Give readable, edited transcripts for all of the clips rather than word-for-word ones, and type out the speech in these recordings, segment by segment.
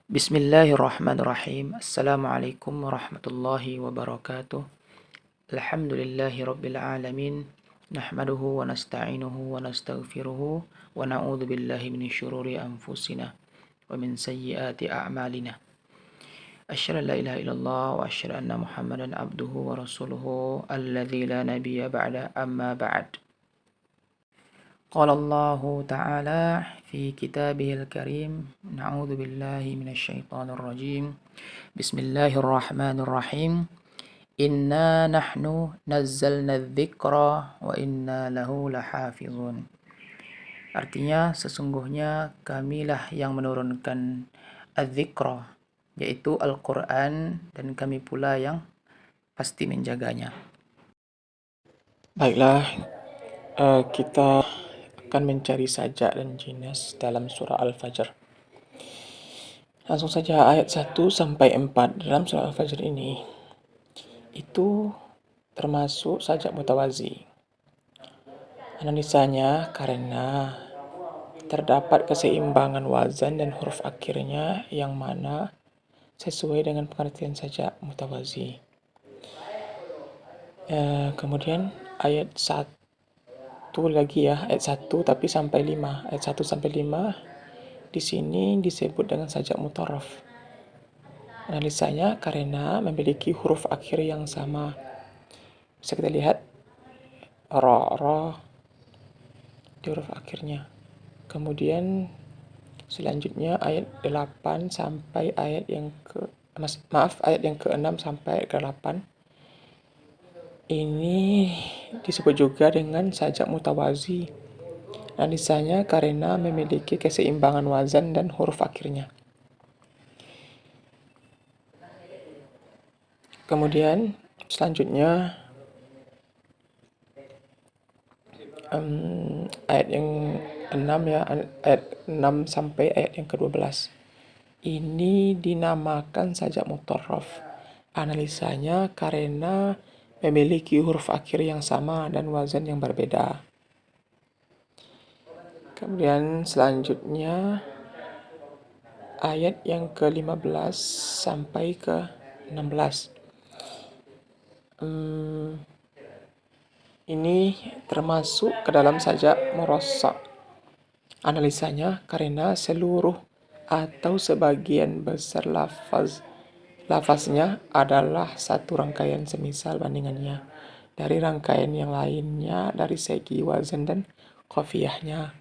Bismillahirrahmanirrahim. Assalamualaikum warahmatullahi wabarakatuh. Alhamdulillahi rabbil alamin. Nahmaduhu wa nasta'inuhu wa nastaghfiruhu wa na'udzu billahi min syururi anfusina wa min sayyiati a'malina. Asyhadu an la ilaha illallah wa asyhadu anna Muhammadan abduhu wa rasuluhu alladzi la nabiyya ba'da amma ba'd. قال الله تعالى في كتابه الكريم نعوذ بالله من الشيطان الرجيم بسم الله الرحمن الرحيم إنا نحن نزلنا الذكر وإنا له لحافظون. Artinya sesungguhnya kamilah yang menurunkan az-zikra, yaitu Al-Quran, dan kami pula yang pasti menjaganya. Baiklah, kita akan mencari sajak dan jinas dalam surah Al-Fajr. Langsung saja ayat 1 sampai 4 dalam surah Al-Fajr ini itu termasuk sajak mutawazi. Analisanya karena terdapat keseimbangan wazan dan huruf akhirnya yang mana sesuai dengan pengertian sajak mutawazi. Kemudian ayat 1 lagi ya, ayat 1 tapi sampai 5. Ayat 1 sampai 5 di sini disebut dengan sajak mutaraf. Analisanya karena memiliki huruf akhir yang sama. Bisa kita lihat ra di huruf akhirnya. Kemudian selanjutnya ayat 8 sampai ayat yang ayat yang ke-6 sampai ayat ke-8. Ini disebut juga dengan sajak mutawazi. Analisanya karena memiliki keseimbangan wazan dan huruf akhirnya. Kemudian selanjutnya ayat yang 6 ya, ayat 6 sampai ayat yang ke-12. Ini dinamakan sajak mutarraf. Analisanya karena memiliki huruf akhir yang sama dan wazan yang berbeda. Kemudian selanjutnya ayat yang ke-15 sampai ke-16. Ini termasuk ke dalam sajak murassa. Analisanya karena seluruh atau sebagian besar lafaznya adalah satu rangkaian semisal bandingannya dari rangkaian yang lainnya dari segi wazan dan qafiyahnya.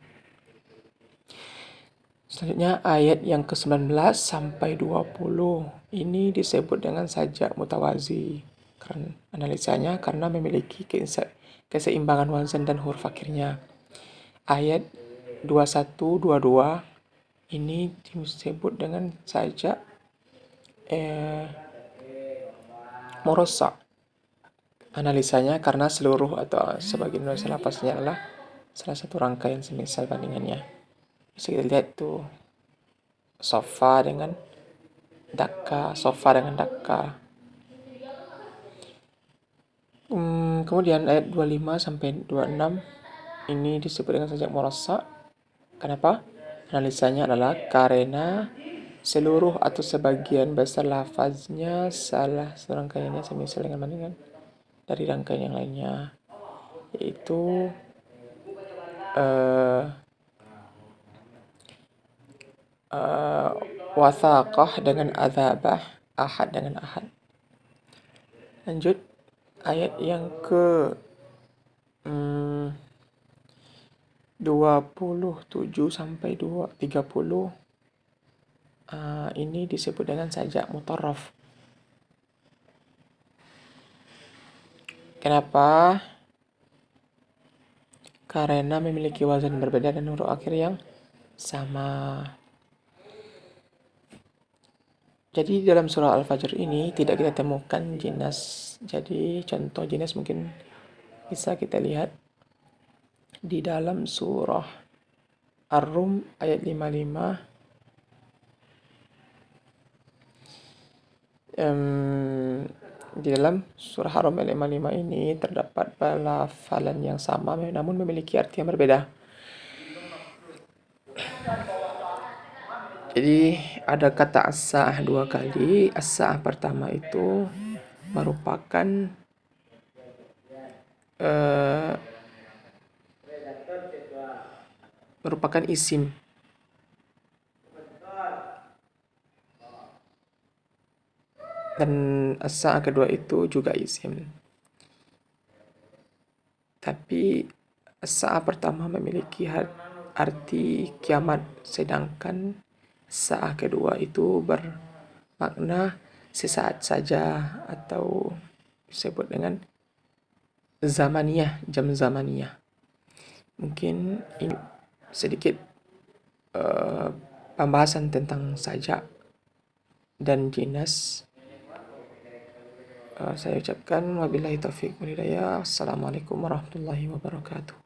Selanjutnya ayat yang ke-19 sampai 20 ini disebut dengan sajak mutawazi. Karena analisanya karena memiliki keseimbangan wazan dan huruf akhirnya. Ayat 21, 22 ini disebut dengan sajak murassa. Analisanya karena seluruh atau sebagian besar lafaznya adalah salah satu rangkaian semisal bandingannya. Bisa kita lihat tuh sofa dengan dakka. Kemudian ayat 25 sampai 26 ini disebut dengan sajak murassa. Kenapa? Analisanya adalah karena seluruh atau sebagian besar lafaznya salah satu rangkaiannya semisal dengan bandingan dari rangkaian yang lainnya, yaitu wathaqah dengan adzabah, ahad dengan ahad. Lanjut ayat yang ke 27 sampai 30 ini disebut dengan sajak mutarraf. Kenapa? Karena memiliki wazan berbeda dan huruf akhir yang sama. Jadi dalam surah Al-Fajr ini tidak kita temukan jinas. Jadi contoh jinas mungkin bisa kita lihat di dalam surah Ar-Rum ayat 55. Di dalam surah Ar-Rum ayat 55 ini terdapat pelafalan yang sama namun memiliki arti yang berbeda. Jadi ada kata as-sa'ah dua kali. As-sa'ah pertama itu merupakan eh, merupakan isim, dan as-sa'ah kedua itu juga isim. Tapi as-sa'ah pertama memiliki arti kiamat, sedangkan as-sa'ah kedua itu bermakna sesaat saja atau disebut dengan zamaniyah, jam zamaniyah. Mungkin ini sedikit pembahasan tentang sajak dan jinas. Saya ucapkan wabillahi taufiq wal hidayah. Assalamualaikum warahmatullahi wabarakatuh.